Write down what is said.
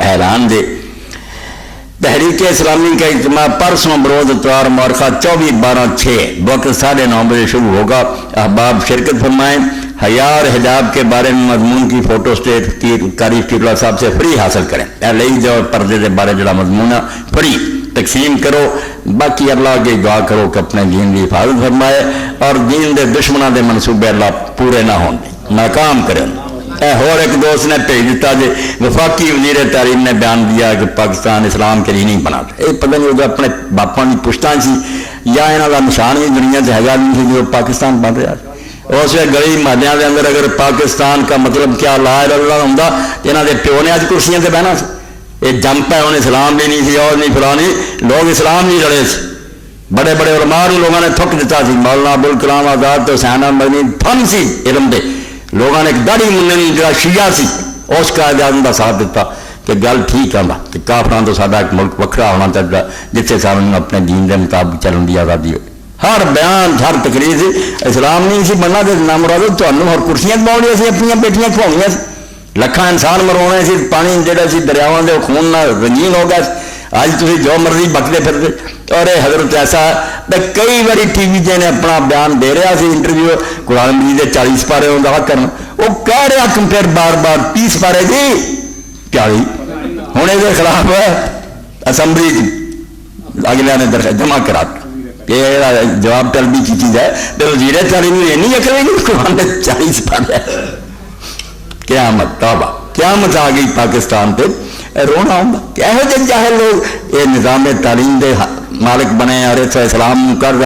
حیران دے تحریک اسلامی کا اجتماع پرسوں بروز اتوار مورخہ 24/12/6 وقت 9:30 بجے شروع ہوگا. احباب شرکت فرمائیں. حیا اور حجاب کے بارے میں مضمون کی فوٹو اسٹیٹ کی قاری فیرولا صاحب سے فری حاصل کریں. لئی جاؤ پردے کے بارے جڑا مضمون ہے فری تقسیم کرو. باقی اللہ کی دعا کرو کہ اپنے دین کی حفاظت فرمائے اور دین دے دشمنوں دے منصوبے اللہ پورے نہ ہوں ناکام کریں. اور ایک دوست نے بھیج دیتا جی وفاقی وزیر تعلیم نے بیان دیا کہ پاکستان اسلام کے لیے نہیں بنا. یہ پتہ نہیں وہ اپنے باپا کی پشتان سی یا یہاں کا نشان بھی دنیا سے ہے نہیں جو پاکستان بن رہا. اس گلی محلوں کے اندر اگر پاکستان کا مطلب کیا لا الہ الا اللہ ہوں یہاں کے پیو نے اج کرسیاں سے بہنا سی. یہ جمپ ہے انہیں اسلام بھی نہیں سی اور نہیں فلانی لوگ اسلام نہیں لڑے سے. بڑے بڑے علماء لوگوں نے تھک دیتا سی. مولانا ابوالکلام آزاد تو حسین احمد مدنی فن سی علم دے لوگوں نے ایک داڑھی مننی جڑا شیعہ سی اس کا اعزاز کا ساتھ دیتا کہ گل ٹھیک ہے کہ کافران تو سارا ایک ملک وکھرا ہونا چاہیے جتنے سانوں اپنے دین کے مطابق چلن کی آزادی ہو. ہر بیان ہر تقریر سے اسلام نہیں سی بننا تو نہ مرادو تمہیں ہر کرسیاں پاؤنیاں سی اپنی بیٹیاں کھواؤنیاں سی لکھاں انسان مرونے سی پانی جہاں سی دریاؤں کے خون نہ رنگین ہو گیا. اج تھی جو مرضی بکتے پھرتے اور یہ حضرت ایسا کئی باری ٹی وی نے اپنا بیان دے رہا سی انٹرویو قرآن مجید کے 40 پارے ادا کرنا وہ کہہ رہا کہ پھر بار بار 30 پارے جی 40 ہوں یہ خلاف اسمبلی اگلے نے جمع کرا یہ جواب طلبی کی چیز ہے. وزیر تعلیم یہ نہیں ہے قرآن کے 40 پارے قیامت توبہ قیامت آ گئی پاکستان پہ رونا ہوں یہو جہاں چاہے لوگ یہ نظام تعلیم دے مالک بنے اور اسلام کر